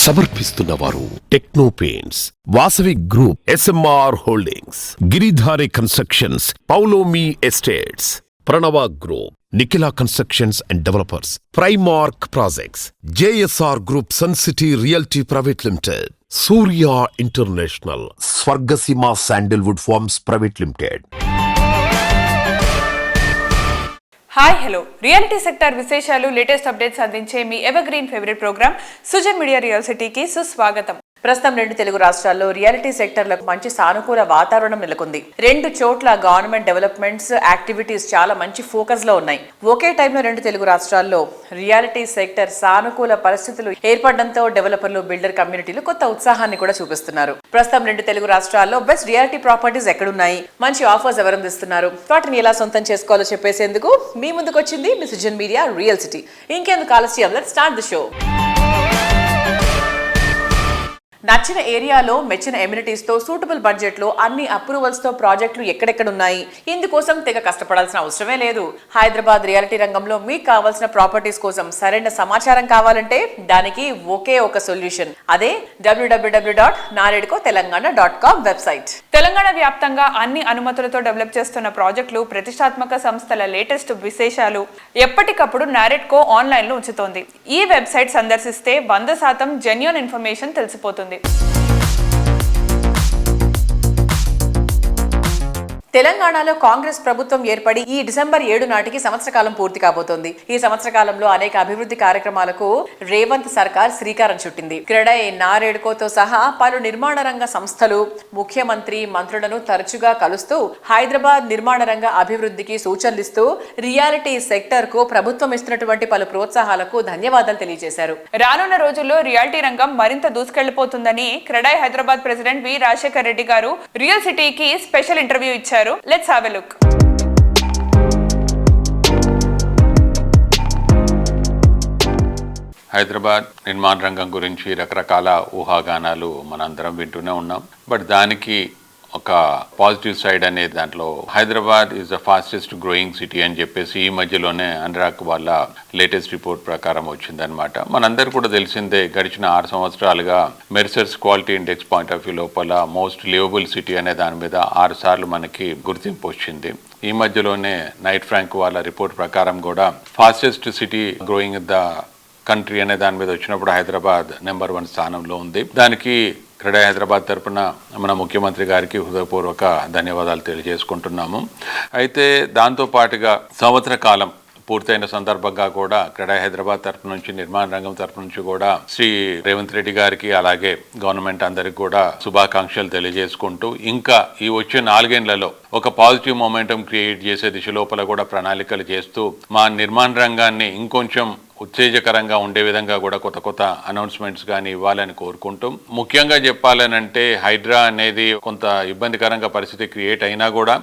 సమర్పిస్తున్నవారు Techno paints, Vasavi group, SMR holdings, Giridhari constructions, Paulomi estates, Pranava group, Nikhila constructions and developers, Primark projects, JSR group, Sun City realty private limited, Surya international, Swargaseema sandalwood farms private limited. Hi hello, reality sector విశేషాలు, latest updates అందించే మీ evergreen favourite programme Sujan media real సిటీకి సుస్వాగతం. ప్రస్తుతం 2 తెలుగు రాష్ట్రాల్లో reality సెక్టర్లకు మంచి సానుకూల వాతావరణం నెలకొంది. 2 చోట్ల గవర్నమెంట్ డెవలప్మెంట్స్ యాక్టివిటీస్ చాలా మంచి ఫోకస్ లో ఉన్నాయి. ఒకే టైంలో 2 తెలుగు రాష్ట్రాల్లో రియాలిటీ సెక్టర్ సానుకూల పరిస్థితులు ఏర్పడడంతో డెవలపర్లు, బిల్డర్ కమ్యూనిటీలు కొత్త ఉత్సాహాన్ని కూడా చూపిస్తున్నారు. ప్రస్తుతం 2 తెలుగు రాష్ట్రాల్లో బెస్ట్ రియాలిటీ ప్రాపర్టీస్ ఎక్కడున్నాయి, మంచి ఆఫర్స్ ఎవరు అందిస్తున్నారు, వాటిని ఎలా సొంతం చేసుకోవాలో చెప్పేసేందుకు మీ ముందుకు వచ్చింది మీ సుజన్ మీడియా రియల్ సిటీ. ఇంకెందుకు ఆలస్యం, లెట్స్ స్టార్ట్ ది షో. నచ్చిన ఏరియాలో మెచ్చిన ఎమ్యూనిటీస్ తో సూటబుల్ బడ్జెట్ లో అన్ని అప్రూవల్స్ తో ప్రాజెక్టులు ఎక్కడెక్కడున్నాయి, ఇందుకోసం తెగ కష్టపడాల్సిన అవసరమే లేదు. హైదరాబాద్ రియాలిటీ రంగంలో మీకు కావాల్సిన ప్రాపర్టీస్ కోసం సరైన సమాచారం కావాలంటే దానికి ఒకే ఒక సొల్యూషన్, అదే www.naredcotelangana.com వెబ్సైట్. తెలంగాణ వ్యాప్తంగా అన్ని అనుమతులతో డెవలప్ చేస్తున్న ప్రాజెక్టులు, ప్రతిష్టాత్మక సంస్థల లేటెస్ట్ విశేషాలు ఎప్పటికప్పుడు నారెడ్కో ఆన్లైన్ లో ఉంచుతోంది. ఈ వెబ్సైట్ సందర్శిస్తే 100% జెన్యూన్ ఇన్ఫర్మేషన్ తెలిసిపోతుంది. తెలంగాణలో కాంగ్రెస్ ప్రభుత్వం ఏర్పడి ఈ డిసెంబర్ 7 నాటికి సంవత్సర కాలం పూర్తి కాబోతోంది. ఈ సంవత్సర కాలంలో అనేక అభివృద్ధి కార్యక్రమాలకు రేవంత్ సర్కార్ శ్రీకారం చుట్టింది. క్రెడై, నారెడ్కోతో సహా పలు నిర్మాణ రంగ సంస్థలు ముఖ్యమంత్రి, మంత్రులను తరచుగా కలుస్తూ హైదరాబాద్ నిర్మాణ రంగ అభివృద్ధికి సూచనలిస్తూ రియాలిటీ సెక్టర్ కు ప్రభుత్వం ఇస్తున్నటువంటి పలు ప్రోత్సాహాలకు ధన్యవాదాలు తెలియజేశారు. రానున్న రోజుల్లో రియాలిటీ రంగం మరింత దూసుకెళ్లిపోతుందని క్రెడై హైదరాబాద్ ప్రెసిడెంట్ వి రాజశేఖర్ రెడ్డి గారు రియల్ సిటీకి స్పెషల్ ఇంటర్వ్యూ ఇచ్చారు. Let's have a look. Hyderabad నిర్మాణ రంగం గురించి రకరకాల ఊహాగానాలు మనందరం వింటూనే ఉన్నాం. బట్ దానికి ఒక పాజిటివ్ సైడ్ అనే దాంట్లో Hyderabad is the fastest growing city అని చెప్పేసి ఈ మధ్యలోనే అనురాగ్ వాళ్ళ లేటెస్ట్ రిపోర్ట్ ప్రకారం వచ్చిందనమాట. మనందరూ కూడా తెలిసిందే, గడిచిన 6 సంవత్సరాలుగా మెర్సర్స్ quality index point of view లోపల మోస్ట్ లివబుల్ సిటీ అనే దాని మీద 6 సార్లు మనకి గుర్తింపు వచ్చింది. ఈ మధ్యలోనే నైట్ ఫ్రాంక్ వాళ్ళ రిపోర్ట్ ప్రకారం కూడా fastest city growing the country అనే దాని మీద వచ్చినప్పుడు హైదరాబాద్ నెంబర్ 1 స్థానంలో ఉంది. దానికి క్రెడై హైదరాబాద్ తరపున మన ముఖ్యమంత్రి గారికి హృదయపూర్వక ధన్యవాదాలు తెలియజేసుకుంటున్నాము. అయితే దాంతోపాటుగా సంవత్సర కాలం పూర్తయిన సందర్భంగా కూడా క్రెడై హైదరాబాద్ తరపు నుంచి, నిర్మాణ రంగం తరపు నుంచి కూడా శ్రీ రేవంత్ రెడ్డి గారికి అలాగే గవర్నమెంట్ అందరికి కూడా శుభాకాంక్షలు తెలియజేసుకుంటూ, ఇంకా ఈ వచ్చే 4 ఏళ్లలో ఒక పాజిటివ్ మొమెంటం క్రియేట్ చేసే దిశ లోపల కూడా ప్రణాళికలు చేస్తూ మా నిర్మాణ రంగాన్ని ఇంకొంచెం ఉత్తేజకరంగా ఉండే విధంగా కూడా కొత్త కొత్త అనౌన్స్మెంట్స్ కానీ ఇవ్వాలని కోరుకుంటూ, ముఖ్యంగా చెప్పాలనంటే హైడ్రా అనేది కొంత ఇబ్బందికరంగా పరిస్థితి క్రియేట్ అయినా కూడా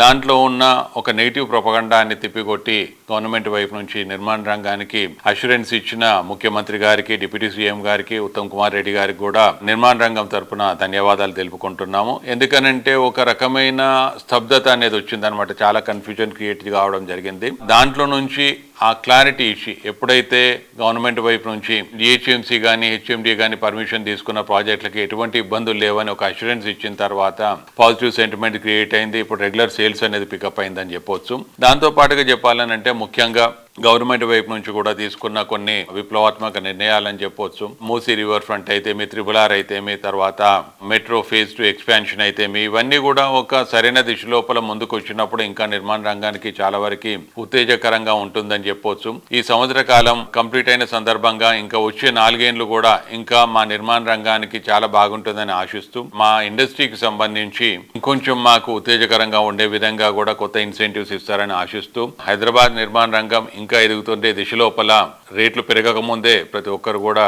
దాంట్లో ఉన్న ఒక నెగిటివ్ ప్రొపగండాన్ని తిప్పికొట్టి గవర్నమెంట్ వైపు నుంచి నిర్మాణ రంగానికి అష్యూరెన్స్ ఇచ్చిన ముఖ్యమంత్రి గారికి, డిప్యూటీ సీఎం గారికి, ఉత్తమ్ కుమార్ రెడ్డి గారికి కూడా నిర్మాణ రంగం తరపున ధన్యవాదాలు తెలుపుకుంటున్నాము. ఎందుకనంటే ఒక రకమైన స్తబ్దత అనేది వచ్చిందనమాట, చాలా కన్ఫ్యూజన్ క్రియేట్ కావడం జరిగింది. దాంట్లో నుంచి ఆ క్లారిటీ ఇచ్చి ఎప్పుడైతే గవర్నమెంట్ వైపు నుంచి జిహెచ్ఎంసీ కానీ హెచ్ఎండి కానీ పర్మిషన్ తీసుకున్న ప్రాజెక్టులకి ఎటువంటి ఇబ్బందులు లేవని ఒక అష్యూరెన్స్ ఇచ్చిన తర్వాత పాజిటివ్ సెంటిమెంట్ క్రియేట్ అయింది. ఇప్పుడు రెగ్యులర్ సేల్స్ అనేది పికప్ అయిందని చెప్పొచ్చు. దాంతో పాటుగా చెప్పాలనంటే ముఖ్యంగా గవర్నమెంట్ వైపు నుంచి కూడా తీసుకున్న కొన్ని విప్లవాత్మక నిర్ణయాలని చెప్పొచ్చు. మూసీ రివర్ ఫ్రంట్ అయితేమి, త్రిబుల్-ఆర్ అయితేమి, తర్వాత మెట్రో ఫేజ్ 2 ఎక్స్పాన్షన్ అయితేమి, ఇవన్నీ కూడా ఒక సరైన దిశ లోపల ముందుకు వచ్చినప్పుడు ఇంకా నిర్మాణ రంగానికి చాలా వరకు ఉత్తేజకరంగా ఉంటుందని చెప్పొచ్చు. ఈ సంవత్సర కాలం కంప్లీట్ అయిన సందర్భంగా ఇంకా వచ్చే 4 ఏళ్లు కూడా ఇంకా మా నిర్మాణ రంగానికి చాలా బాగుంటుందని ఆశిస్తూ, మా ఇండస్ట్రీకి సంబంధించి ఇంకొంచెం మాకు ఉత్తేజకరంగా ఉండే విధంగా కూడా కొత్త ఇన్సెంటివ్స్ ఇస్తారని ఆశిస్తూ, హైదరాబాద్ నిర్మాణ రంగం ఇంకా ఎదుగుతుండే దిశ లోపల రేట్లు పెరగకముందే ప్రతి ఒక్కరు కూడా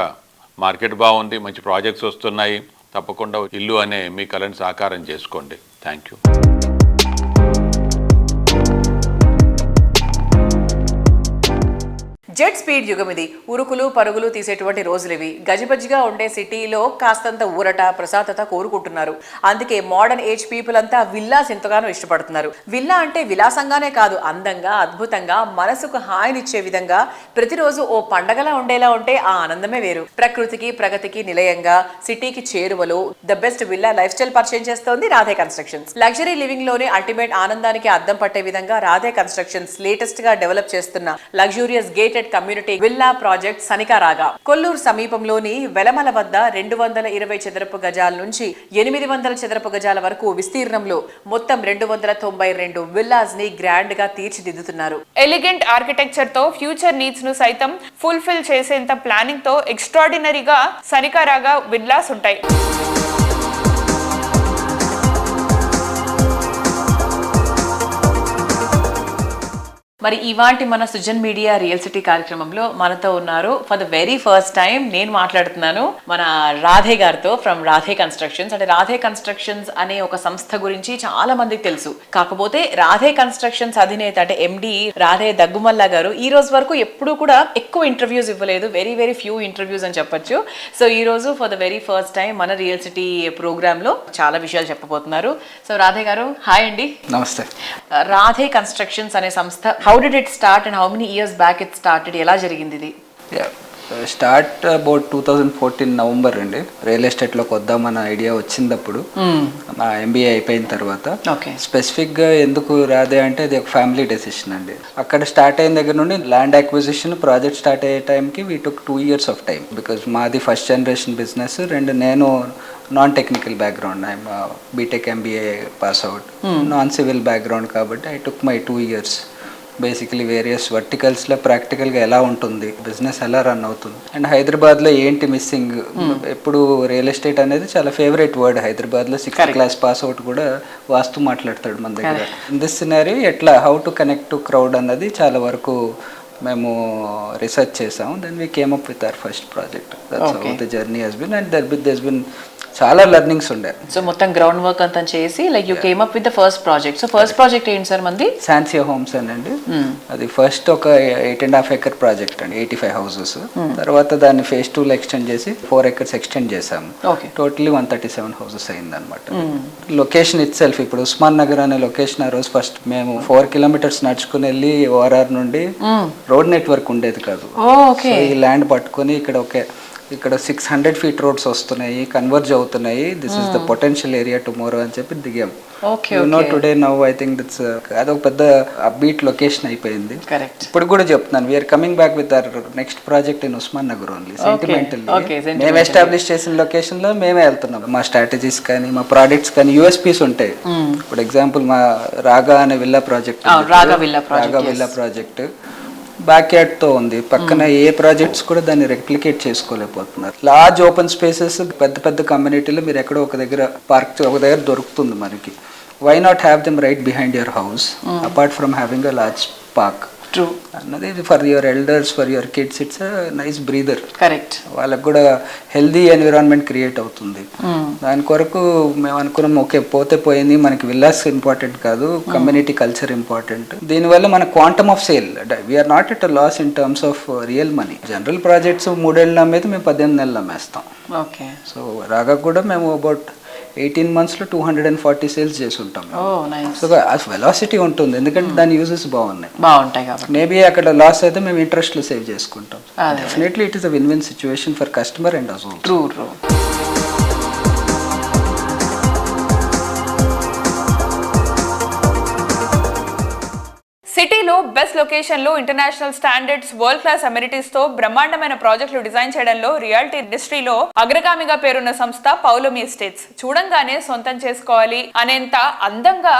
మార్కెట్ బాగుంది, మంచి ప్రాజెక్ట్స్ వస్తున్నాయి, తప్పకుండా ఇల్లు అనే మీ కళని సాకారం చేసుకోండి. Thank you. జెట్ స్పీడ్ యుగం ఇది. ఉరుకులు పరుగులు తీసేటువంటి రోజులు ఇవి. గజిబజిగా ఉండే సిటీలో కాస్తంత ఊరట ప్రశాంతత కోరుకుంటున్నారు. అందుకే మోడర్న్ ఏజ్ పీపుల్ అంతా విల్లాస్ ఎంతగానో ఇష్టపడుతున్నారు. విల్లా అంటే విలాసంగానే కాదు, అందంగా అద్భుతంగా మనసుకు హాయినిచ్చే విధంగా ప్రతిరోజు ఓ పండగలా ఉండేలా ఉంటే ఆ ఆనందమే వేరు. ప్రకృతికి ప్రగతికి నిలయంగా సిటీకి చేరువలో the best villa lifestyle పరిచయం చేస్తోంది రాధే కన్స్ట్రక్షన్స్. లగ్జరీ లివింగ్ లోనే అల్టిమేట్ ఆనందానికి అద్దం పట్టే విధంగా రాధే కన్స్ట్రక్షన్స్ లేటెస్ట్ గా డెవలప్ చేస్తున్న luxurious gated community villa project సనికారాగా కొల్లూరు సమీపంలోని వెలమల వద్ద 220 చదరపు గజాల నుంచి 800 చదరపు గజాల వరకు విస్తీర్ణంలో మొత్తం 292 విల్లాస్ ని గ్రాండ్ గా తీర్చిదిద్దుతున్నారు. ఎలిగెంట్ ఆర్కిటెక్చర్ తో ఫ్యూచర్ నీడ్స్ ను సైతం ఫుల్ఫిల్ చేసేంత ప్లానింగ్ తో ఎక్స్ట్రాడినరీగా సనికారాగా విల్లాస్ ఉంటాయి. మరి ఇవాంటి మన సుజన్ మీడియా రియల్ సిటీ కార్యక్రమంలో మనతో ఉన్నారు for the very first time నేను మాట్లాడుతున్నాను మన రాధే గారితో ఫ్రమ్ రాధే కన్స్ట్రక్షన్స్. అంటే రాధే కన్స్ట్రక్షన్స్ అనే ఒక సంస్థ గురించి చాలా మందికి తెలుసు. కాకపోతే రాధే కన్స్ట్రక్షన్స్ అధినేత అంటే ఎండి రాధే దగ్గుమల్లా గారు ఈ రోజు వరకు ఎప్పుడు కూడా ఎక్కువ ఇంటర్వ్యూస్ ఇవ్వలేదు. వెరీ వెరీ ఫ్యూ ఇంటర్వ్యూస్ అని చెప్పొచ్చు. సో ఈ రోజు for the very first time మన రియల్ సిటీ ప్రోగ్రామ్ లో చాలా విషయాలు చెప్పబోతున్నారు. సో రాధే గారు హాయ్ అండి. నమస్తే. రాధే కన్స్ట్రక్షన్స్ అనే సంస్థ how did it start and how many years back it started? ఎలా జరిగింది ఇది? స్టార్ట్ అబౌట్ 2014 నవంబర్ అండి. రియల్ ఎస్టేట్లోకి వద్దామన్న ఐడియా వచ్చినప్పుడు మా ఎంబీఏ అయిపోయిన తర్వాత. స్పెసిఫిక్గా ఎందుకు రాదే అంటే ఇది ఒక ఫ్యామిలీ డెసిషన్ అండి. అక్కడ స్టార్ట్ అయిన దగ్గర నుండి ల్యాండ్ అక్విజిషన్ ప్రాజెక్ట్ స్టార్ట్ అయ్యే టైంకి we took 2 years of time. Because మాది ఫస్ట్ జనరేషన్ బిజినెస్. నేను non technical background, I'm BTech MBA pass out, non civil background కాబట్టి I took my 2 years. Basically various వర్టికల్స్లో ప్రాక్టికల్గా ఎలా ఉంటుంది, బిజినెస్ ఎలా రన్ అవుతుంది, అండ్ హైదరాబాద్లో ఏంటి మిస్సింగ్. ఎప్పుడు రియల్ ఎస్టేట్ అనేది చాలా ఫేవరెట్ వర్డ్ హైదరాబాద్లో. 6th క్లాస్ పాస్ అవుట్ కూడా వాస్తు మాట్లాడతాడు మన దగ్గర. ఇన్ దిస్ సినారీ ఎట్లా how to connect to crowd అన్నది చాలా వరకు మేము రీసెర్చ్ చేసాము. Then we came up with our first project. That's how the journey has been and there been చాలా లెర్నింగ్స్ ఉండే. సో మొత్తం గ్రౌండ్ వర్క్ అంతా చేసి like you came up with the first project. So first project ఏంటి sir మంది? శాన్సియా homes అండి. అది ఫస్ట్ ఒక 8.5 acre ప్రాజెక్ట్ అండి, 85 houses. తర్వాత దాన్ని phase 2 ఎక్స్టెండ్ చేసి 4 acres ఎక్స్టెండ్ చేసాము. టోటలీ 137 houses అయిందనమాట. లొకేషన్ ఇట్ సెల్ఫ్ ఇప్పుడు ఉస్మాన్ నగర్ అనే లొకేషన్ ఆ రోజు ఫస్ట్ మేము 4 kilometers నడుచుకుని వెళ్ళి ఓఆర్ఆర్ నుండి రోడ్ నెట్వర్క్ ఉండేది కాదు. ఈ ల్యాండ్ పట్టుకొని ఇక్కడ 600 feet రోడ్స్ వస్తున్నాయి, కన్వర్జ్ అవుతున్నాయి, this is the potential area tomorrow అని చెప్పి దిగాం. Today now I think that's అదొక పెద్ద అప్బీట్ లొకేషన్ అయిపోయింది. ఇప్పుడు కూడా చెప్తున్నాను we are coming back with our next project in Usman Nagar only. Sentimentally మేము ఎస్టాబ్లిష్ చేసిన లొకేషన్ లో మేమే వెళ్తున్నాం. మా స్ట్రాటజీస్ కానీ మా ప్రోడక్ట్స్ కానీ యూఎస్పీస్ ఉంటాయి. ఇప్పుడు ఎగ్జాంపుల్ మా రాగా అనే విల్లా ప్రాజెక్ట్, రాగా విల్లా ప్రాజెక్ట్ బ్యాక్ యార్డ్తో ఉంది. పక్కన ఏ ప్రాజెక్ట్స్ కూడా దాన్ని రెప్లికేట్ చేసుకోలేకపోతున్నారు. లార్జ్ ఓపెన్ స్పేసెస్ పెద్ద పెద్ద కమ్యూనిటీలో మీరు ఎక్కడో ఒక దగ్గర పార్క్ ఒక దగ్గర దొరుకుతుంది మనకి. Why not have them right behind your house apart from having a large park అన్నది for your elders, for your kids it's nice breather. Correct. వాళ్ళకు కూడా హెల్దీ ఎన్విరాన్మెంట్ క్రియేట్ అవుతుంది. దాని కొరకు మేము అనుకున్నాం ఓకే పోతే పోయింది, మనకి విల్లాస్ ఇంపార్టెంట్ కాదు, కమ్యూనిటీ కల్చర్ ఇంపార్టెంట్. దీనివల్ల మన quantum of sale we are not at a loss in terms of real money. General projects 3 ఏళ్ళు అమ్మేది మేము 18 నెలలు అమ్మేస్తాం. సో రాగా కూడా మేము అబౌట్ 18 months లో 240 సేల్స్ చేసి ఉంటాం. సో వెలాసిటీ ఉంటుంది ఎందుకంటే దాని యూజెస్ బాగుంటాయి. మేబీ అక్కడ లాస్ అయితే మేము ఇంట్రెస్ట్ లో సేవ్ చేసుకుంటాం. Definitely it is a win win situation for customer and us also. True. సిటీలో బెస్ట్ లొకేషన్లో international standards, world class amenities తో బ్రహ్మాండమైన ప్రాజెక్టులు డిజైన్ చేయడంలో రియాలిటీ ఇండస్ట్రీలో అగ్రగామిగా పేరున్న సంస్థ పౌలోమి ఎస్టేట్స్. చూడంగానే సొంతం చేసుకోవాలి అనేంత అందంగా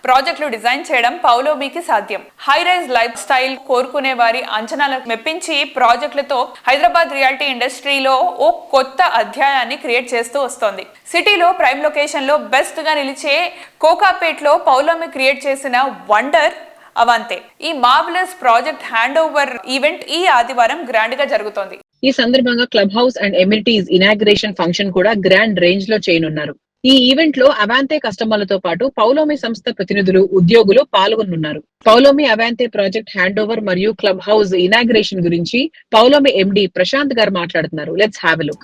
ప్రాజెక్టులు డిజైన్ చేయడం పౌలోమికి సాధ్యం. హై రైజ్ లైఫ్ స్టైల్ కోరుకునే వారి అంచనాలకు మెప్పించి ప్రాజెక్టులతో హైదరాబాద్ రియాలిటీ ఇండస్ట్రీలో ఓ కొత్త అధ్యాయాన్ని క్రియేట్ చేస్తూ వస్తోంది. సిటీలో ప్రైమ్ లొకేషన్ లో బెస్ట్ గా నిలిచే కోకాపేట్లో పౌలోమి క్రియేట్ చేసిన వండర్ అవంతే. ఈ marvellous project hand over event ఈ ఆదివారం గ్రాండ్ గా జరుగుతోంది. ఈ సందర్భంగా club house and amenities inauguration function కూడా గ్రాండ్ రేంజ్ లో చేయనున్నారు. ఈ ఈవెంట్ లో అవాంతే కస్టమర్లతో పాటు పౌలోమి సంస్థ ప్రతినిధులు, ఉద్యోగులు పాల్గొనున్నారు. పౌలోమి అవాంతే ప్రాజెక్ట్ హ్యాండ్ ఓవర్ మరియు క్లబ్ హౌస్ ఇనాగ్రేషన్ గురించి పౌలోమి ఎండి ప్రశాంత్ గారు మాట్లాడుతున్నారు. Let's have a look.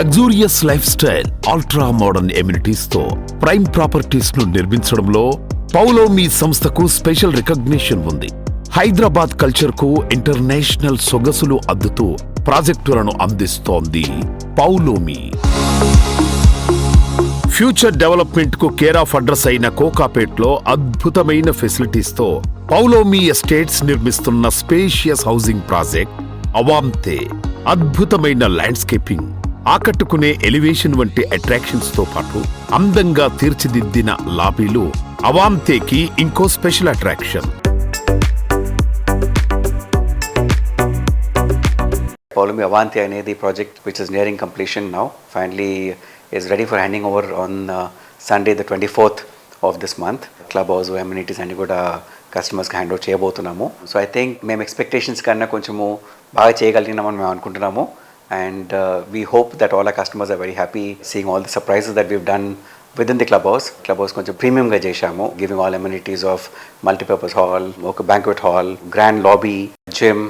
Luxurious life style, ultra modern amenities తో ప్రైమ్ ప్రాపర్టీస్ ను నిర్మించడంలో పౌలోమి సంస్థకు స్పెషల్ రికగ్నిషన్ ఉంది. హైదరాబాద్ కల్చర్ కు ఇంటర్నేషనల్ సొగసులు అద్దుతూ ప్రాజెక్టులను అందిస్తోంది పౌలోమి. ఫ్యూచర్ డెవలప్మెంట్ కు కేర్ ఆఫ్ అడ్రస్ అయిన కోకాపేట్లో అద్భుతమైన ఫెసిలిటీస్ తో పౌలోమి ఎస్టేట్స్ నిర్మిస్తున్న స్పేషియస్ హౌసింగ్ ప్రాజెక్ట్ అవాంతే అద్భుతమైన ల్యాండ్స్కేపింగ్, ఆకట్టుకునే ఎలివేషన్ వంటి అట్రాక్షన్స్ తో పాటు అందంగా తీర్చిదిద్దిన లాబీలు అవాంతేకి ఇంకో స్పెషల్ అట్రాక్షన్. Palomi Avanti అనేది project which is nearing completion now finally is ready for handing over on Sunday the 24th of this month. Clubhouse amenities అన్ని కూడా కస్టమర్స్కి హ్యాండ్ ఓవర్ చేయబోతున్నాము. సో ఐ థింక్ మేము ఎక్స్పెక్టేషన్స్ కన్నా కొంచెము బాగా చేయగలిగినామని మేము అనుకుంటున్నాము. And we hope that all our customers are very happy seeing all the surprises that we've done within the clubhouse కొంచెం ప్రీమియంగా చేశాము, giving all amenities of multipurpose hall, ఒక banquet hall, grand lobby, gym,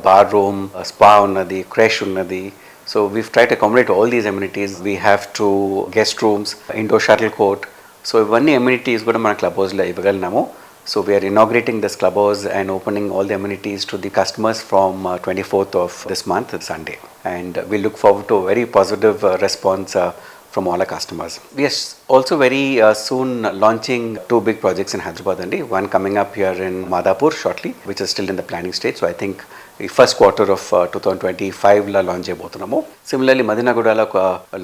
bar room, spa ఉన్నది, creche ఉన్నది. So we've tried to accommodate all these amenities. We have 2 guest rooms, indoor shuttle court. So ఇవన్నీ amenities కూడా మన club హౌస్లో ఇవ్వగలిగినాము. So we are inaugurating this clubhouse and opening all the amenities to the customers from 24th of this month, Sunday. And we look forward to a very positive response from all our customers. We are also very soon launching 2 big projects in Hyderabad. One coming up here in Madhapur shortly, which is still in the planning stage. So I think the first quarter of 2025 la launch చేయబోతున్నాము. Similarly, Madinagudalo ఒక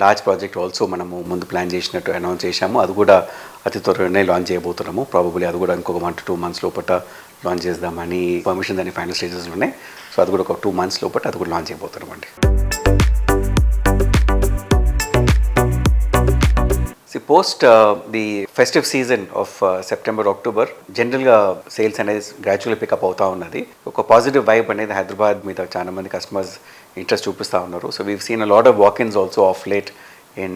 large project also మనము ముందు plan చేసినట్టు announce చేశాము. అది కూడా అతి త్వరలోనే లాంచ్ చేయబోతున్నాము. ప్రాబబ్లీ అది కూడా ఇంకొక 1 to 2 months లోపల లాంచ్ చేద్దామని పర్మిషన్ దాని ఫైనల్ స్టేజెస్లో ఉన్నాయి. సో అది కూడా ఒక 2 months లోపల అది కూడా లాంచ్ చేయబోతున్నామండి. Post the festive season of September, October జనరల్గా సేల్స్ అనేది గ్రాడ్యువల్గా పికప్ అవుతూ ఉన్నది. ఒక పాజిటివ్ వైబ్ అనేది హైదరాబాద్ మీద చాలా మంది కస్టమర్స్ ఇంట్రెస్ట్ చూపిస్తూ ఉన్నారు. So we've seen a lot of walk-ins also of late in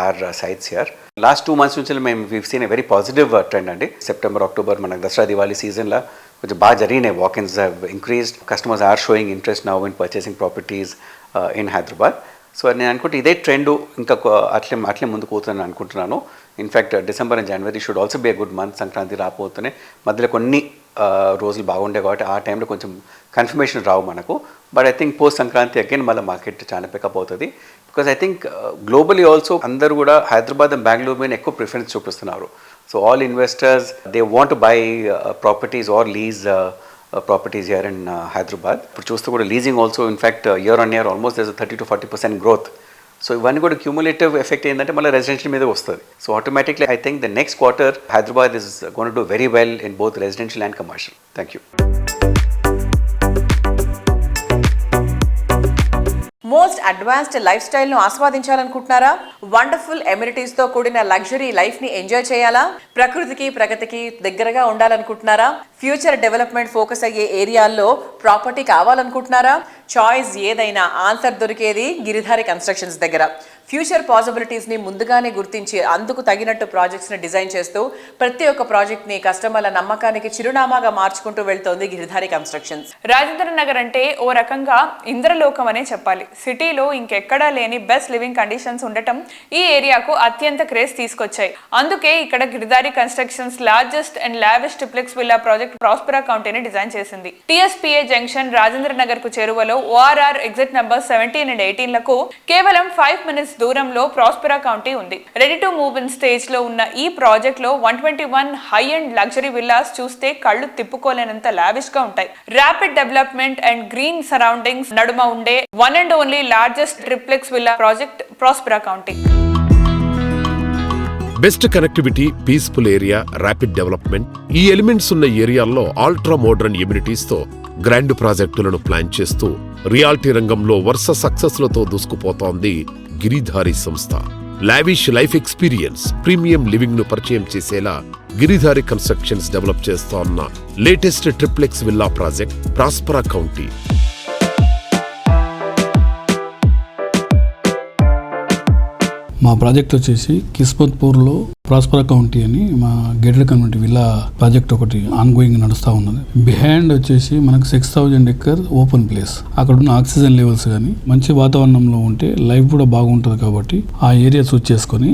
our sites here. Last 2 months నుంచి మేము we've seen a very positive trend అండి. సెప్టెంబర్, అక్టోబర్ మనకు దసరా, దివాళీ సీజన్లో కొంచెం బాగా జరిగినాయి. Walk-ins have increased. Customers are showing interest now in purchasing properties in Hyderabad. So నేను అనుకుంటే ఇదే ట్రెండ్ ఇంకా అట్లే ముందుకు పోతుందని అనుకుంటున్నాను. In fact December and January should also be a good month. Sankranti రాకపోతేనే మధ్యలో కొన్ని రోజులు బాగుండే కాబట్టి ఆ టైంలో కొంచెం కన్ఫర్మేషన్ రావు మనకు. But I think post Sankranti again మళ్ళీ మార్కెట్ చాలా పికప్ అవుతుంది. Because I think globally also అందరూ కూడా హైదరాబాద్ అండ్ బెంగళూరు మీద ఎక్కువ ప్రిఫరెన్స్ చూపిస్తున్నారు. So all investors they want to buy properties or lease properties here in Hyderabad. ఇప్పుడు చూస్తే కూడా leasing also in fact year on year almost there 30 to 40% growth. So ఇవన్నీ కూడా క్యూములేటివ్ ఎఫెక్ట్ ఏంటంటే మళ్ళీ రెసిడెన్షియల్ మీద వస్తుంది. So automatically I think the next quarter Hyderabad is gonna do very well in both residential and commercial. Thank you. Most advanced life స్టైల్ను ఆస్వాదించాలనుకుంటున్నారా? Wonderful ఎమ్యూనిటీస్తో కూడిన లగ్జరీ లైఫ్ని ఎంజాయ్ చేయాలా? ప్రకృతికి, ప్రగతికి దగ్గరగా ఉండాలనుకుంటున్నారా? ఫ్యూచర్ డెవలప్మెంట్ ఫోకస్ అయ్యే ఏరియాల్లో ప్రాపర్టీ కావాలనుకుంటున్నారా? చాయిస్ ఏదైనా ఆన్సర్ దొరికేది గిరిధారి కన్స్ట్రక్షన్స్ దగ్గర. ఫ్యూచర్ పాసిబిలిటీస్ని ముందుగానే గుర్తించి అందుకు తగినట్టు ప్రాజెక్ట్స్ని డిజైన్ చేస్తూ ప్రతి ఒక్క ప్రాజెక్ట్ని కస్టమర్ల నమ్మకానికి చిరునామాగా మార్చుకుంటూ వెళ్తోంది గిరిధారి కన్స్ట్రక్షన్స్. రాజేంద్ర నగర్ అంటే ఓ రకంగా ఇంద్రలోకం అనే చెప్పాలి. సిటీలో ఇంకెక్కడా లేని బెస్ట్ లివింగ్ కండిషన్స్ ఉండటం ఈ ఏరియాకు అత్యంత క్రేజ్ తీసుకొచ్చాయి. అందుకే ఇక్కడ Giridhari constructions largest and lavish triplex villa project Prospera కౌంటీని డిజైన్ చేసింది. టీఎస్పీఏ జంక్షన్ రాజేంద్ర నగర్ కు చేరువలో ఓఆర్ఆర్ ఎగ్జిట్ నంబర్ 17 and 18 లకు కేవలం 5 minutes దూరంలో ప్రాస్పెరా కౌంటీ ఉంది. Ready to move in stage లో ఉన్న ఈ ప్రాజెక్ట్ లో 121 హై అండ్ లగ్జరీ విల్లాస్ చూస్తే కళ్ళు తిప్పుకోలేనంత లావిష్ గా ఉంటాయి. Rapid development and green surroundings నడుమ ఉండే one and only largest triplex villa project Prospera county. Best connectivity, peaceful area, rapid development, ఈ ఎలిమెంట్స్ ఉన్న ఏరియాల్లో అల్ట్రా మోడర్న్ ఎమ్యూనిటీస్ తో గ్రాండ్ ప్రాజెక్టులను ప్లాన్ చేస్తూ రియాలిటీ రంగంలో వరుస సక్సెస్లతో దూసుకుపోతోంది గిరిధారి సంస్థ. Lavish life experience, premium living ను పరిచయం చేసేలా గిరిధారి కన్స్ట్రక్షన్స్ డెవలప్ చేస్తోన్న latest triplex villa project Prospera county. మా ప్రాజెక్ట్ వచ్చేసి కిస్మత్పూర్లో ప్రాస్పరా కౌంటీ అని మా గేటెడ్ కమ్యూనిటీ విల్లా ప్రాజెక్ట్ ఒకటి ఆన్ గోయింగ్ నడుస్తూ ఉన్నది. బిహైండ్ వచ్చేసి మనకు 6,000 ఎకర్ ఓపెన్ ప్లేస్. అక్కడ ఉన్న ఆక్సిజన్ లెవెల్స్ కానీ మంచి వాతావరణంలో ఉంటే లైఫ్ కూడా బాగుంటుంది కాబట్టి ఆ ఏరియా చూస్ చేసుకొని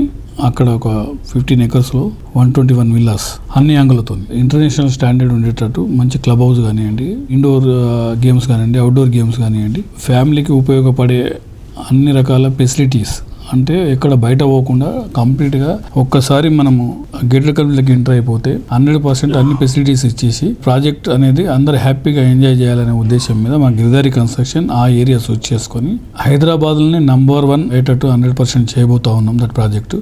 అక్కడ ఒక 15 ఎకర్స్లో 121 విల్లాస్ అన్ని యాంగులతో ఇంటర్నేషనల్ స్టాండర్డ్ ఉండేటట్టు మంచి క్లబ్ హౌస్ కానివ్వండి, ఇండోర్ గేమ్స్ కానివ్వండి, అవుట్డోర్ గేమ్స్ కానివ్వండి, ఫ్యామిలీకి ఉపయోగపడే అన్ని రకాల ఫెసిలిటీస్ అంటే ఎక్కడ బయట పోకుండా కంప్లీట్గా ఒక్కసారి మనము గేటెడ్ కమ్యూనిటీకి ఎంటర్ అయిపోతే 100% అన్ని ఫెసిలిటీస్ ఇచ్చేసి ప్రాజెక్ట్ అనేది అందరు హ్యాపీగా ఎంజాయ్ చేయాలనే ఉద్దేశం మీద మా గిరిధారి కన్స్ట్రక్షన్ ఆ ఏరియా సూట్ చేసుకొని హైదరాబాద్లోనే నంబర్ 1 అయ్యేటట్టు 100% చేయబోతా ఉన్నాం దట్ ప్రాజెక్టు.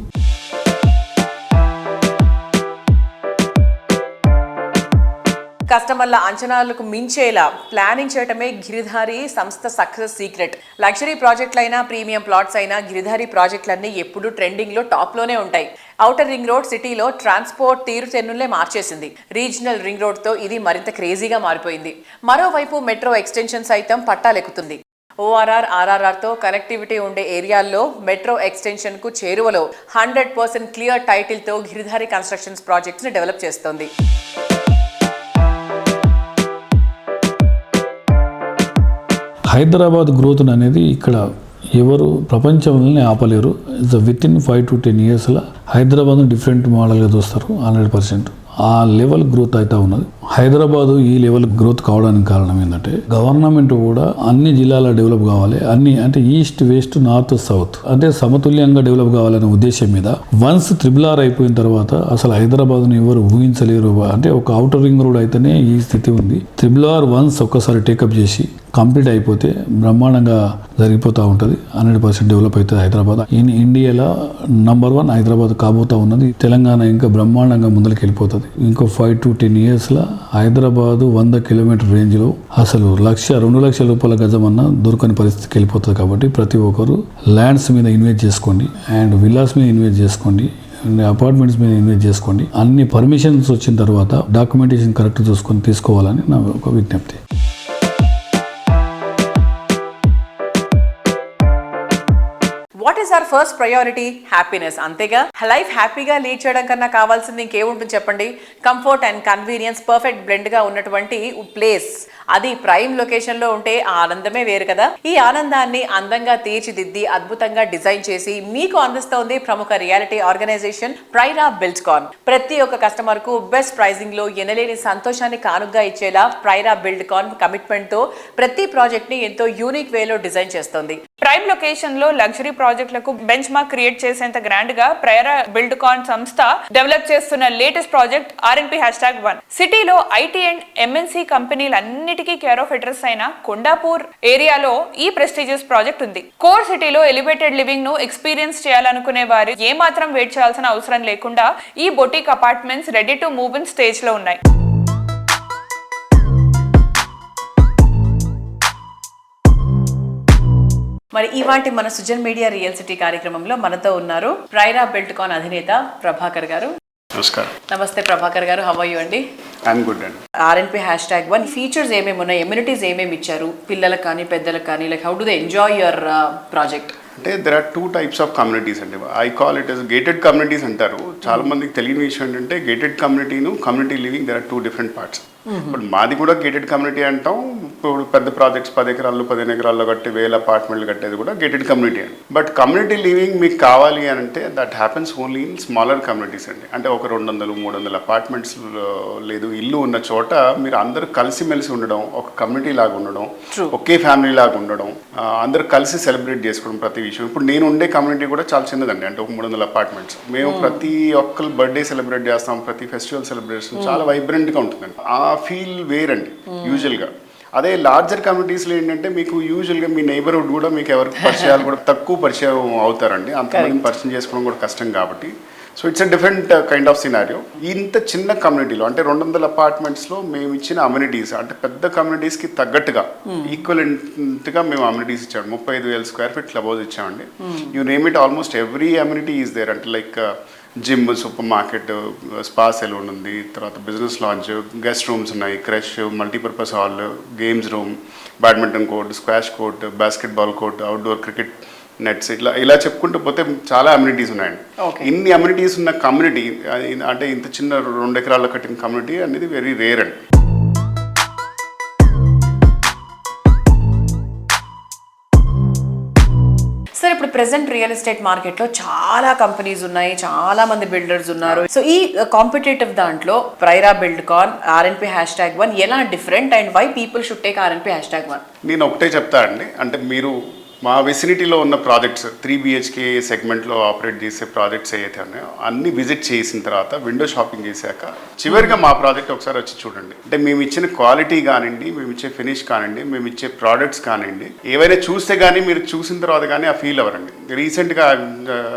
కస్టమర్ల అంచనాలకు మించేలా ప్లానింగ్ చేయటమే గిరిధారి సంస్థ సక్సెస్ సీక్రెట్. లగ్జరీ ప్రాజెక్టులైనా ప్రీమియం ప్లాట్స్ అయినా గిరిధారి ప్రాజెక్టులన్నీ ఎప్పుడూ ట్రెండింగ్లో టాప్లోనే ఉంటాయి. ఔటర్ రింగ్ రోడ్ సిటీలో ట్రాన్స్పోర్ట్ తీరుతెన్నులే మార్చేసింది. రీజనల్ రింగ్ రోడ్తో ఇది మరింత క్రేజీగా మారిపోయింది. మరోవైపు మెట్రో ఎక్స్టెన్షన్ సైతం పట్టాలెక్కుతుంది. ORR, RRRతో కనెక్టివిటీ ఉండే ఏరియాల్లో మెట్రో ఎక్స్టెన్షన్కు చేరువలో 100% క్లియర్ టైటిల్తో గిరిధారి కన్స్ట్రక్షన్స్ ప్రాజెక్ట్స్ని డెవలప్ చేస్తోంది. హైదరాబాద్ గ్రోత్ అనేది ఇక్కడ ఎవరు ప్రపంచంలోనే ఆపలేరు. విత్ ఇన్ 5 to 10 yearsలో హైదరాబాద్ను డిఫరెంట్ మోడల్గా చూస్తారు. 100% ఆ లెవెల్ గ్రోత్ అయితే ఉన్నది. హైదరాబాదు ఈ లెవెల్ గ్రోత్ కావడానికి కారణం ఏంటంటే గవర్నమెంట్ కూడా అన్ని జిల్లాల డెవలప్ కావాలి, అన్ని అంటే ఈస్ట్ వెస్ట్ నార్త్ సౌత్ అంటే సమతుల్యంగా డెవలప్ కావాలనే ఉద్దేశం మీద వన్స్ RRR అయిపోయిన తర్వాత అసలు హైదరాబాద్ను ఎవరు ఊహించలేరు. అంటే ఒక అవుటర్ రింగ్ రోడ్ అయితేనే ఈ స్థితి ఉంది. RRR వన్స్ ఒక్కసారి టేకప్ చేసి కంప్లీట్ అయిపోతే బ్రహ్మాండంగా జరిగిపోతూ ఉంటుంది. 100% డెవలప్ అవుతుంది హైదరాబాద్. ఇండియాలో నంబర్ 1 హైదరాబాద్ కాబోతా ఉన్నది. తెలంగాణ ఇంకా బ్రహ్మాండంగా ముందరికి వెళ్ళిపోతుంది. ఇంకో 5 to 10 yearsలో హైదరాబాదు 100 కిలోమీటర్ రేంజ్లో అసలు 1,00,000-2 లక్షల రూపాయల గజం అన్న దొరకని పరిస్థితికి వెళ్ళిపోతుంది. కాబట్టి ప్రతి ఒక్కరు ల్యాండ్స్ మీద ఇన్వెస్ట్ చేసుకోండి అండ్ విల్లాస్ మీద ఇన్వెస్ట్ చేసుకోండి, అపార్ట్మెంట్స్ మీద ఇన్వెస్ట్ చేసుకోండి. అన్ని పర్మిషన్స్ వచ్చిన తర్వాత డాక్యుమెంటేషన్ కరెక్ట్ చూసుకొని తీసుకోవాలని నా ఒక విజ్ఞప్తి. What is our first priority? Happiness. అంతేగా, లైఫ్ హ్యాపీగా లీడ్ చేయడం కన్నా కావాల్సింది ఇంకేముంటుంది చెప్పండి? కంఫర్ట్ అండ్ కన్వీనియన్స్ పర్ఫెక్ట్ బ్లెండ్గా ఉన్నటువంటి ప్లేస్, అది ప్రైమ్ లొకేషన్లో ఉంటే ఆ ఆనందమే వేరు కదా. ఈ ఆనందాన్ని అందంగా తీర్చిదిద్ది అద్భుతంగా డిజైన్ చేసి మీకు అందిస్తోంది ప్రముఖ రియాలిటీ ఆర్గనైజేషన్ ప్రైరా బిల్డ్కాన్. ప్రతి ఒక్క కస్టమర్ కు బెస్ట్ ప్రైజింగ్ లో ఎనలేని సంతోషాన్ని కానుగ్గా ఇచ్చేలా ప్రైరా బిల్డ్కాన్ కమిట్మెంట్ తో ప్రతి ప్రాజెక్ట్ ని ఎంతో యూనిక్ వేలో డిజైన్ చేస్తోంది. ప్రైమ్ లొకేషన్ లో లగ్జరీ ప్రాజెక్టులకు బెంచ్ మార్క్ క్రియేట్ చేసేంత గ్రాండ్ గా ప్రైరా బిల్డ్కాన్ సంస్థ డెవలప్ చేస్తున్న లేటెస్ట్ ప్రాజెక్ట్ RNP#1. సిటీలో IT అండ్ MNC కంపెనీలన్నిటికీ కేర్ ఆఫ్ అడ్రస్ అయిన కొండాపూర్ ఏరియాలో ఈ ప్రెస్టీజియస్ ప్రాజెక్ట్ ఉంది. కోర్ సిటీలో ఎలివేటెడ్ లివింగ్ ను ఎక్స్పీరియన్స్ చేయాలనుకునే వారు ఏమాత్రం వెయిట్ చేయాల్సిన అవసరం లేకుండా ఈ boutique apartments ready to move in stage లో ఉన్నాయి. మరి ఇవాంటి మన సుజన్ మీడియా రియల్ సిటీ కార్యక్రమంలో మనతో ఉన్నారు ప్రైరా బిల్డ్కాన్ అధినేత ప్రభాకర్ గారు. నమస్కారం. నమస్తే ప్రభాకర్ గారు, హౌ ఆర్ యు అండి? ఐఎమ్ గుడ్ అండి. RNP#1 ఫీచర్స్ ఏమేమి ఉన్నాయి, ఎమ్యూనిటీస్ ఏమేమి ఇచ్చారు పిల్లలకు కానీ పెద్దలకు కానీ, like how do they enjoy your project? అంటే there are 2 types of communities అండి. I call it as gated communities అంటారు. చాలా మందికి తెలియని విషయం ఏంటంటే గేటెడ్ కమ్యూనిటీను community living there are 2 different parts. But మాది కూడా గేటెడ్ కమ్యూనిటీ అంటాం. ఇప్పుడు పెద్ద ప్రాజెక్ట్స్ 10 ఎకరాల్లో 15 ఎకరాల్లో కట్టి 1000 అపార్ట్మెంట్లు కట్టేది కూడా గేటెడ్ కమ్యూనిటీ అండి. బట్ కమ్యూనిటీ లివింగ్ మీకు కావాలి అని అంటే that happens only in smaller communities అండి. అంటే ఒక 200-300 అపార్ట్మెంట్స్ లేదు ఇల్లు ఉన్న చోట మీరు అందరూ కలిసిమెలిసి ఉండడం, ఒక కమ్యూనిటీ లాగా ఉండడం, ఒకే ఫ్యామిలీ లాగా ఉండడం, అందరూ కలిసి సెలబ్రేట్ చేసుకోవడం ప్రతి విషయం. ఇప్పుడు నేను ఉండే కమ్యూనిటీ కూడా చాలా చిన్నదండి. అంటే ఒక 300 అపార్ట్మెంట్స్. మేము ప్రతి ఒక్కరు బర్త్డే సెలబ్రేట్ చేస్తాం, ప్రతి ఫెస్టివల్ సెలబ్రేషన్ చాలా వైబ్రెంట్గా ఉంటుందండి. ఆ ఫీల్ వేరండి యూజువల్గా. అదే లార్జర్ కమ్యూనిటీస్లో ఏంటంటే మీకు యూజువల్గా మీ నైబర్హుడ్ కూడా మీకు ఎవరికి పరిచయాలు కూడా తక్కువ పరిచయం అవుతారండి. అంతమంది పరిచయం చేసుకోవడం కూడా కష్టం కాబట్టి. So it's a different kind of scenario. ఇంత చిన్న కమ్యూనిటీలో అంటే 200 అపార్ట్మెంట్స్లో మేము ఇచ్చిన అమ్యూనిటీస్ అంటే పెద్ద కమ్యూనిటీస్కి తగ్గట్టుగా ఈక్వలెంట్గా మేము అమ్యూనిటీస్ ఇచ్చాము. 35,000 square feet క్లబ్ హౌస్ ఇచ్చామండి. You name it almost every amenity is there. అంటే like gym, supermarket, spa salon ఉంది, తర్వాత బిజినెస్ లాంచ్, గెస్ట్ రూమ్స్ ఉన్నాయి, creche, multipurpose hall, games room, badminton court, squash court, basketball court, outdoor cricket nets ఇలా చెప్పుకుంటూ పోతే చాలా amenities ఉన్నాయండి. ఇన్ని అమ్యూనిటీస్ ఉన్న కమ్యూనిటీ అంటే ఇంత చిన్న 2 ఎకరాల్లో కట్టిన కమ్యూనిటీ అనేది వెరీ రేర్ అండి. సార్, ఇప్పుడు ప్రెసెంట్ రియల్ ఎస్టేట్ మార్కెట్ లో చాలా కంపెనీస్ ఉన్నాయి, చాలా మంది బిల్డర్స్ ఉన్నారు. సో ఈ కాంపిటేటివ్ దాంట్లో ప్రైరా బిల్డ్కాన్ RNP #1 ఎలా different and why people should take RNP #1? నేను ఒకటే చెప్తా అండి, అంటే మీరు మా విసినిటీలో ఉన్న ప్రాజెక్ట్స్ 3 BHK సెగ్మెంట్లో ఆపరేట్ చేసే ప్రాజెక్ట్స్ ఏవైతే ఉన్నాయో అన్ని విజిట్ చేసిన తర్వాత విండో షాపింగ్ చేశాక చివరిగా మా ప్రాజెక్ట్ ఒకసారి వచ్చి చూడండి. అంటే మేము ఇచ్చిన క్వాలిటీ కానివ్వండి, మేము ఇచ్చే ఫినిష్ కానివ్వండి, మేము ఇచ్చే ప్రోడక్ట్స్ కానివ్వండి, ఏవైనా చూస్తే కానీ మీరు చూసిన తర్వాత కానీ ఆ ఫీల్ అవ్వరండి. రీసెంట్గా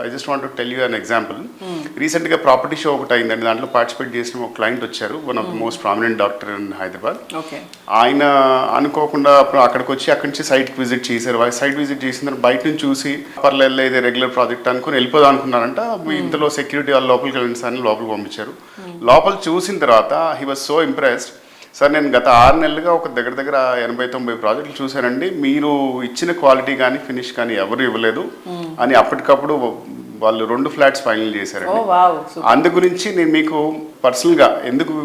I just want to tell you an example. రీసెంట్గా ప్రాపర్టీ షో ఒకటి అయిందండి, దాంట్లో పార్టిసిపేట్ చేసిన ఒక క్లయింట్ వచ్చారు, one of the most prominent doctor in Hyderabad. ఆయన అనుకోకుండా అక్కడికి వచ్చి అక్కడి నుంచి సైట్కి విజిట్ చేశారు. సైట్ విజిట్ చేసిన బయట నుంచి చూసి పర్లేదు ఇదే రెగ్యులర్ ప్రాజెక్ట్ అనుకుని వెళ్ళిపోదాం అనుకున్నారంట. ఇంతలో సెక్యూరిటీ వాళ్ళు లోపలికి వెళ్ళిన సార్ని లోపలికి పంపించారు. లోపల చూసిన తర్వాత he was so impressed. Sir, నేను గత 6 నెలలుగా ఒక దగ్గర 80-90 ప్రాజెక్టులు చూశానండి, మీరు ఇచ్చిన క్వాలిటీ కానీ ఫినిష్ కానీ ఎవరు ఇవ్వలేదు అని అప్పటికప్పుడు వాళ్ళు 2 ఫ్లాట్స్ ఫైనల్ చేశారండి. అందు గురించి నేను మీకు పర్సనల్గా ఎందుకు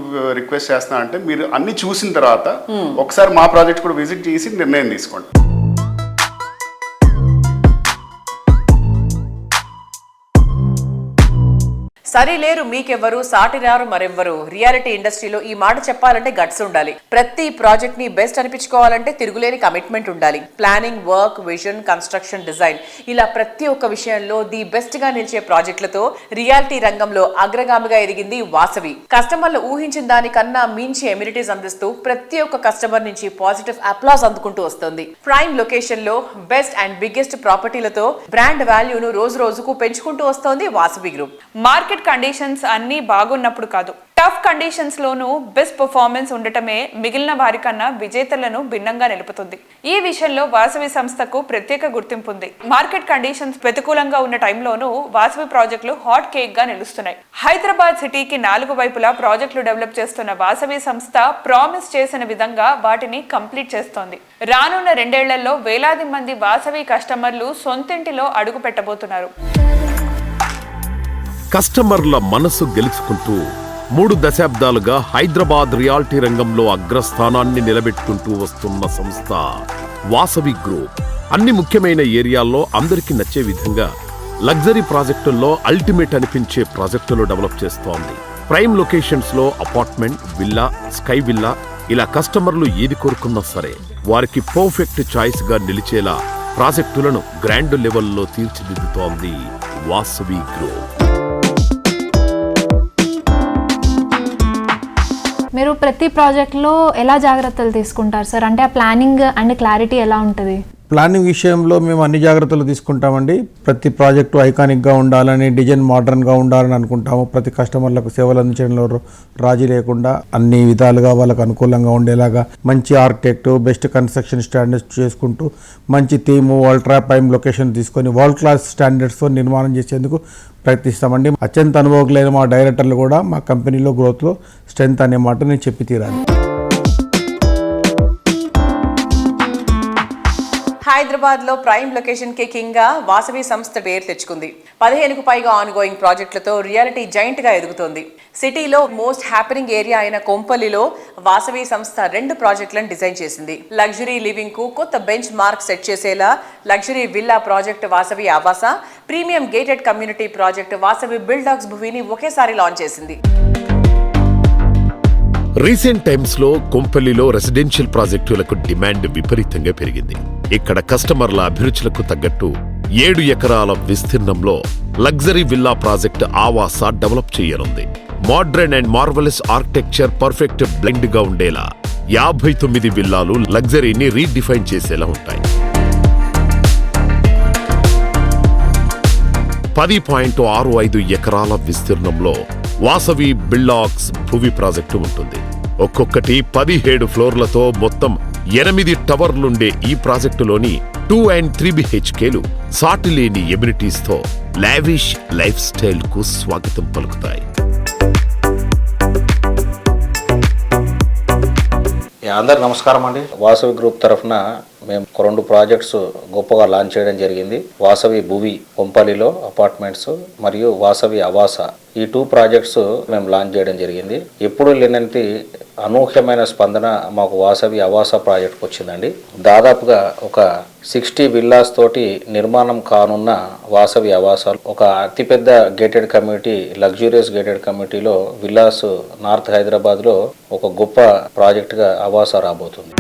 రిక్వెస్ట్ చేస్తున్నా అంటే, మీరు అన్ని చూసిన తర్వాత ఒకసారి మా ప్రాజెక్ట్ కూడా విజిట్ చేసి నిర్ణయం తీసుకోండి. సరి లేరు మీకెవ్వరు, సాటి రారు మరెవ్వరు. రియాలిటీ ఇండస్ట్రీలో ఈ మాట చెప్పాలంటే గట్స్ ఉండాలి. ప్రతి ప్రాజెక్ట్ ని బెస్ట్ అనిపించుకోవాలంటే తిరుగులేని కమిట్మెంట్ ఉండాలి. Planning, work, vision, construction, design ఇలా ప్రతి ఒక్క విషయంలో ది బెస్ట్ గా నిలిచే ప్రాజెక్టులతో రియాలిటీ రంగంలో అగ్రగామిగా ఎదిగింది వాసవి. కస్టమర్లు ఊహించిన దానికన్నా మించి ఎమ్యూనిటీస్ అందిస్తూ ప్రతి ఒక్క కస్టమర్ నుంచి పాజిటివ్ అప్లాస్ అందుకుంటూ వస్తుంది. ప్రైమ్ లొకేషన్ లో బెస్ట్ అండ్ బిగ్గెస్ట్ ప్రాపర్టీలతో బ్రాండ్ వాల్యూను రోజు రోజుకు పెంచుకుంటూ వస్తోంది వాసవి గ్రూప్. మార్కెట్ కండిషన్స్ అన్ని బాగున్నప్పుడు కాదు, టఫ్ కండిషన్స్ లోనూ బెస్ట్ పర్ఫార్మెన్స్ ఉండటమే మిగిలిన వారికన్నా విజేతలను భిన్నంగా నిలుపుతుంది. ఈ విషయంలో వాసవి సంస్థకు ప్రత్యేక గుర్తింపు ఉంది. మార్కెట్ కండిషన్స్ ప్రతికూలంగా ఉన్న టైంలోనూ వాసవి ప్రాజెక్టులు హాట్ కేక్ గా నిలుస్తున్నాయి. హైదరాబాద్ సిటీకి 4 వైపులా ప్రాజెక్టులు డెవలప్ చేస్తున్న వాసవి సంస్థ ప్రామిస్ చేసిన విధంగా వాటిని కంప్లీట్ చేస్తోంది. రానున్న 2 ఏళ్లలో వేలాది మంది వాసవి కస్టమర్లు సొంతింటిలో అడుగు పెట్టబోతున్నారు. కస్టమర్ల మనసు గెలుచుకుంటూ 3 దశాబ్దాలుగా హైదరాబాద్ రియాలిటీ రంగంలో అగ్రస్థానాన్ని నిలబెట్టుకుంటూ వస్తున్న సంస్థ వాసవి గ్రూప్. అన్ని ముఖ్యమైన ఏరియాల్లో అందరికీ నచ్చే విధంగా లగ్జరీ ప్రాజెక్టుల్లో అల్టిమేట్ అనిపించే ప్రాజెక్టులు డెవలప్ చేస్తోంది. ప్రైమ్ లొకేషన్స్ లో అపార్ట్మెంట్, విల్లా, స్కై విల్లా ఇలా కస్టమర్లు ఏది కోరుకున్నా సరే వారికి పర్ఫెక్ట్ చాయిస్ గా నిలిచేలా ప్రాజెక్టులను గ్రాండ్ లెవెల్లో తీర్చిదిద్దుతోంది వాసవి గ్రూప్. మీరు ప్రతి ప్రాజెక్ట్లో ఎలా జాగ్రత్తలు తీసుకుంటారు సార్? అంటే ఆ ప్లానింగ్ అండ్ క్లారిటీ ఎలా ఉంటుంది? ప్లానింగ్ విషయంలో మేము అన్ని జాగ్రత్తలు తీసుకుంటామండి. ప్రతి ప్రాజెక్టు ఐకానిక్గా ఉండాలని, డిజైన్ మోడర్న్గా ఉండాలని అనుకుంటాము. ప్రతి కస్టమర్లకు సేవలు అందించడంలో రాజీ లేకుండా అన్ని విధాలుగా వాళ్ళకు అనుకూలంగా ఉండేలాగా మంచి ఆర్కిటెక్ట్, బెస్ట్ కన్స్ట్రక్షన్ స్టాండర్డ్స్ చేసుకుంటూ మంచి థీము, అల్ట్రా ప్రైమ్ లొకేషన్ తీసుకొని వరల్డ్ క్లాస్ స్టాండర్డ్స్తో నిర్మాణం చేసేందుకు ప్రయత్నిస్తామండి. అత్యంత అనుభవజ్ఞులైన మా డైరెక్టర్లు కూడా మా కంపెనీలో గ్రోత్లో స్ట్రెంత్ అనే మాట నేను చెప్పి తీరాలి. హైదరాబాద్ లో ప్రైమ్ లొకేషన్ కి కింగ్ గా వాసవి సంస్థ పేరు తెచ్చుకుంది. 15కు పైగా ఆన్ గోయింగ్ ప్రాజెక్టులతో రియాలిటీ జైంట్ గా ఎదుగుతోంది. సిటీలో మోస్ట్ హ్యాపెనింగ్ ఏరియా అయిన కొంపల్లిలో వాసవి సంస్థ 2 ప్రాజెక్టులను డిజైన్ చేసింది. లగ్జరీ లివింగ్ కు కొత్త బెంచ్ మార్క్ సెట్ చేసేలా luxury villa project Vasavi Avasa, premium gated community project Vasavi బిల్డాక్స్ భువిని ఒకేసారి లాంచ్ చేసింది. రీసెంట్ టైమ్స్ లో కొంపల్లిలో రెసిడెన్షియల్ ప్రాజెక్టులకు డిమాండ్ విపరీతంగా పెరిగింది. ఇక్కడ కస్టమర్ల అభిరుచులకు తగ్గట్టు 7 ఎకరాల విస్తీర్ణంలో లగ్జరీ విల్లా ప్రాజెక్ట్ ఆవాస డెవలప్ చేయనుంది. Modern and marvellous architecture perfect blend గా ఉండేలా 59 విల్లాలు లగ్జరీని రీడిఫైన్ చేసేలా ఉంటాయి. 10.65 ఎకరాల విస్తీర్ణంలో వాసవి బిల్డాక్స్ భువి ప్రాజెక్టు ఉంటుంది. ఒక్కొక్కటి 17 ఫ్లోర్లతో మొత్తం 8 టవర్లుండే ఈ ప్రాజెక్టులోని 2 and 3 BHKలు సాటిలేని ఎమ్యూనిటీస్ తో లావిష్ లైఫ్ స్టైల్ కు స్వాగతం పలుకుతాయి. అందరికి నమస్కారం అండి. వాసవి గ్రూప్ తరఫున మేము 2 ప్రాజెక్ట్స్ గొప్పగా లాంచ్ చేయడం జరిగింది. వాసవి భువి కొంపల్లిలో అపార్ట్మెంట్స్ మరియు వాసవి అవాస ఈ 2 ప్రాజెక్ట్స్ మేము లాంచ్ చేయడం జరిగింది. ఎప్పుడు లేనంటి అనూహ్యమైన స్పందన మాకు వాసవి అవాస ప్రాజెక్ట్కి వచ్చిందండి. దాదాపుగా ఒక 60 విల్లాస్ తోటి నిర్మాణం కానున్న వాసవి అవాసాలు ఒక అతిపెద్ద గేటెడ్ కమ్యూనిటీ, లగ్జూరియస్ గేటెడ్ కమ్యూనిటీలో విల్లాస్ నార్త్ హైదరాబాద్లో ఒక గొప్ప ప్రాజెక్టుగా అవాస రాబోతుంది.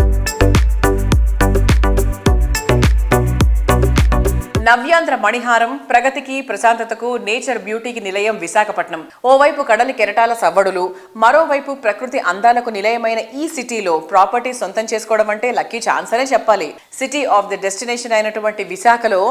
నవ్యాంధ్ర మణిహారం, ప్రగతికి ప్రశాంతతకు నేచర్ బ్యూటీకి నిలయం విశాఖపట్నం. ఓవైపు కడలి కెరటాల సవ్వడులు, మరోవైపు ప్రకృతి అందాలకు నిలయమైన ఈ సిటీలో ప్రాపర్టీ సొంతం చేసుకోవడం అంటే లక్కీ ఛాన్స్ అనే చెప్పాలి. సిటీ ఆఫ్ ది డెస్టినేషన్ అయినటువంటి విశాఖలో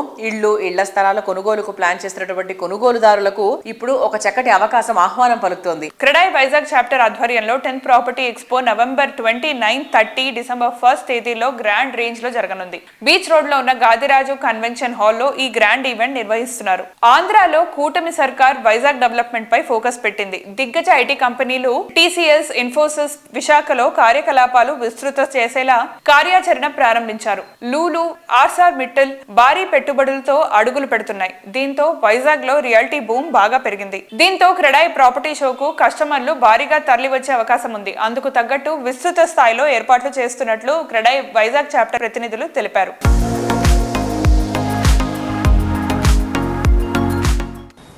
ఇళ్ల స్థలాల కొనుగోలుకు ప్లాన్ చేసినటువంటి కొనుగోలుదారులకు ఇప్పుడు ఒక చక్కటి అవకాశం ఆహ్వానం పలుకుతోంది. క్రెడాయ్ వైజాగ్ చాప్టర్ ఆధ్వర్యంలో 10th property expo November 29, 30, December 1 తేదీలో గ్రాండ్ రేంజ్ లో జరగనుంది. బీచ్ రోడ్ లో ఉన్న గాదిరాజు కన్వెన్షన్ హాల్లో ఈ గ్రాండ్ ఈవెంట్ నిర్వహిస్తున్నారు. ఆంధ్రాలో కూటమి సర్కార్ వైజాగ్ డెవలప్మెంట్ పై ఫోకస్ పెట్టింది. దిగ్గజ ఐటీ కంపెనీలు టీసీఎస్, ఇన్ఫోసిస్ విశాఖలో కార్యకలాపాలు విస్తృత చేసేలా కార్యాచరణ ప్రారంభించారు. లూలు, ఆర్సార్ మిట్టల్ భారీ పెట్టుబడులతో అడుగులు పెడుతున్నాయి. దీంతో వైజాగ్ లో రియాలిటీ బూమ్ బాగా పెరిగింది. దీంతో క్రెడాయ్ ప్రాపర్టీ షోకు కస్టమర్లు భారీగా తరలి వచ్చే అవకాశం ఉంది. అందుకు తగ్గట్టు విస్తృత స్థాయిలో ఏర్పాట్లు చేస్తున్నట్లు క్రెడాయ్ వైజాగ్ చాప్టర్ ప్రతినిధులు తెలిపారు.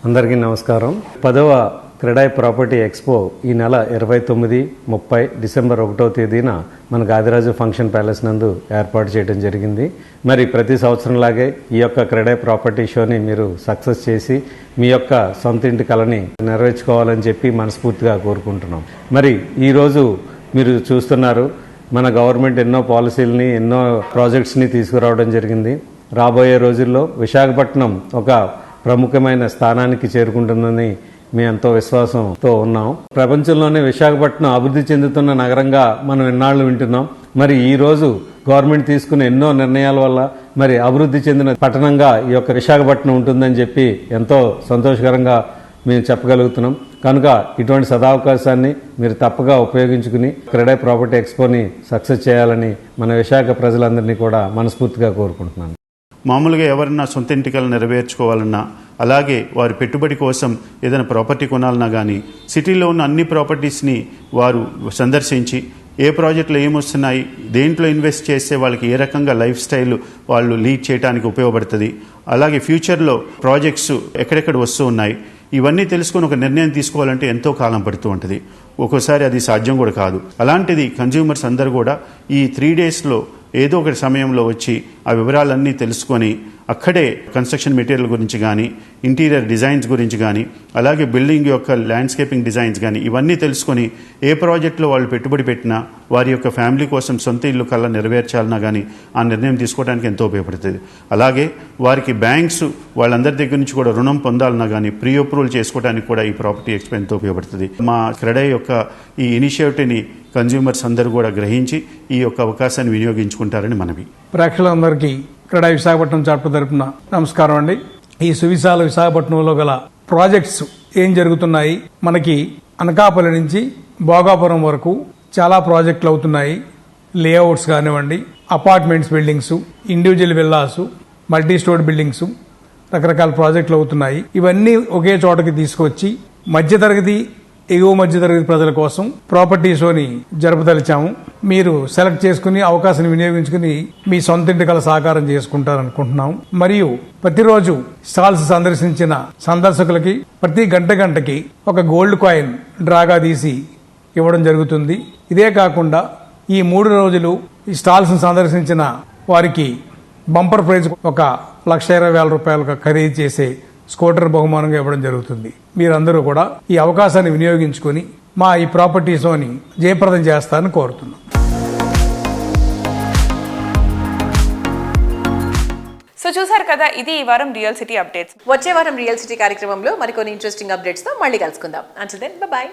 అందరికీ నమస్కారం. 10వ క్రెడాయ్ ప్రాపర్టీ ఎక్స్పో ఈ నెల 29, 30, డిసెంబర్ 1వ తేదీన మన గాదిరాజు ఫంక్షన్ ప్యాలెస్ నందు ఏర్పాటు చేయడం జరిగింది. మరి ప్రతి సంవత్సరంలాగే ఈ యొక్క క్రెడాయ్ ప్రాపర్టీ షోని మీరు సక్సెస్ చేసి మీ యొక్క సొంత ఇంటి కలని నెరవేర్చుకోవాలని చెప్పి మనస్ఫూర్తిగా కోరుకుంటున్నాం. మరి ఈరోజు మీరు చూస్తున్నారు మన గవర్నమెంట్ ఎన్నో పాలసీలని, ఎన్నో ప్రాజెక్ట్స్ని తీసుకురావడం జరిగింది. రాబోయే రోజుల్లో విశాఖపట్నం ఒక ప్రముఖమైన స్థానానికి చేరుకుంటుందని మేము ఎంతో విశ్వాసంతో ఉన్నాం. ప్రపంచంలోనే విశాఖపట్నం అభివృద్ధి చెందుతున్న నగరంగా మనం ఎన్నాళ్ళు వింటున్నాం. మరి ఈ రోజు గవర్నమెంట్ తీసుకున్న ఎన్నో నిర్ణయాల వల్ల మరి అభివృద్ధి చెందిన పట్టణంగా ఈ యొక్క విశాఖపట్నం ఉంటుందని చెప్పి ఎంతో సంతోషకరంగా మేము చెప్పగలుగుతున్నాం. కనుక ఇటువంటి సదావకాశాన్ని మీరు తప్పగా ఉపయోగించుకుని క్రెడాయ్ ప్రాపర్టీ ఎక్స్పోని సక్సెస్ చేయాలని మన విశాఖ ప్రజలందరినీ కూడా మనస్ఫూర్తిగా కోరుకుంటున్నాను. మామూలుగా ఎవరన్నా సొంత ఇంటికలు నెరవేర్చుకోవాలన్నా, అలాగే వారి పెట్టుబడి కోసం ఏదైనా ప్రాపర్టీ కొనాలన్నా కానీ సిటీలో ఉన్న అన్ని ప్రాపర్టీస్ని వారు సందర్శించి ఏ ప్రాజెక్టులు ఏమొస్తున్నాయి, దేంట్లో ఇన్వెస్ట్ చేస్తే వాళ్ళకి ఏ రకంగా లైఫ్ స్టైల్ వాళ్ళు లీడ్ చేయడానికి ఉపయోగపడుతుంది, అలాగే ఫ్యూచర్లో ప్రాజెక్ట్స్ ఎక్కడెక్కడ వస్తూ ఉన్నాయి, ఇవన్నీ తెలుసుకొని ఒక నిర్ణయం తీసుకోవాలంటే ఎంతో కాలం పడుతూ ఉంటుంది. ఒక్కోసారి అది సాధ్యం కూడా కాదు. అలాంటిది కన్జ్యూమర్స్ అందరూ కూడా ఈ 3 డేస్లో ఏదో ఒకటి సమయంలో వచ్చి ఆ వివరాలన్నీ తెలుసుకొని అక్కడే కన్స్ట్రక్షన్ మెటీరియల్ గురించి కానీ, ఇంటీరియర్ డిజైన్స్ గురించి కానీ, అలాగే బిల్డింగ్ యొక్క ల్యాండ్స్కేపింగ్ డిజైన్స్ కానీ ఇవన్నీ తెలుసుకొని ఏ ప్రాజెక్టులో వాళ్ళు పెట్టుబడి పెట్టినా వారి యొక్క ఫ్యామిలీ కోసం సొంత ఇల్లు కల్లా నెరవేర్చాలన్నా కానీ ఆ నిర్ణయం తీసుకోవడానికి ఎంతో ఉపయోగపడుతుంది. అలాగే వారికి బ్యాంక్స్ వాళ్ళందరి దగ్గర నుంచి కూడా రుణం పొందాలన్నా కానీ ప్రీ అప్రూవల్ చేసుకోవడానికి కూడా ఈ ప్రాపర్టీ ఎక్స్పో ఎంతో ఉపయోగపడుతుంది. మా క్రెడాయ్ యొక్క ఈ ఇనిషియేటివ్ని కన్జ్యూమర్స్ అందరూ కూడా గ్రహించి ఈ యొక్క అవకాశాన్ని వినియోగించుకుంటారని మనవి. ప్రేక్షకులందరికీ క్రెడాయ్ విశాఖపట్నం చాప్టర్ తరపున నమస్కారం అండి. ఈ సువిశాల విశాఖపట్నంలో గల ప్రాజెక్ట్స్ ఏం జరుగుతున్నాయి, మనకి అనకాపల్లి నుంచి భోగాపురం వరకు చాలా ప్రాజెక్టులు అవుతున్నాయి. లేఅవుట్స్ కానివ్వండి, apartments buildings, individual villas, multi store buildings, రకరకాల ప్రాజెక్టులు అవుతున్నాయి. ఇవన్నీ ఒకే చోటకి తీసుకొచ్చి మధ్యతరగతి, ఎగువ మధ్యతరగతి ప్రజల కోసం ప్రాపర్టీ షోని జరపదలిచాము. మీరు సెలెక్ట్ చేసుకుని అవకాశాన్ని వినియోగించుకుని మీ సొంత ఇంటి కల సాకారం చేసుకుంటారనుకుంటున్నాం. మరియు ప్రతిరోజు స్టాల్స్ సందర్శించిన సందర్శకులకి ప్రతి గంటకి ఒక గోల్డ్ కాయిన్ డ్రాగా తీసి ఇవ్వడం జరుగుతుంది. ఇదే కాకుండా ఈ 3 రోజులు ఈ స్టాల్స్ సందర్శించిన వారికి బంపర్ ప్రైజ్ ఒక 1,20,000 రూపాయలకు ఖరీదు చేసే స్కూటర్ బహుమానంగా ఇవ్వడం జరుగుతుంది. మీరందరూ కూడా ఈ అవకాశాన్ని వినియోగించుకుని మా ఈ ప్రాపర్టీ షోని జయప్రదం చేస్తారని కోరుతున్నాం. సో చూసారు కదా, ఇది ఈ వారం రియల్ సిటీ అప్డేట్స్. వచ్చే వారం రియల్ సిటీ కార్యక్రమంలో మరికొన్ని ఇంట్రెస్టింగ్ అప్డేట్స్ తో మళ్ళీ కలుసుకుందాం. Until then by.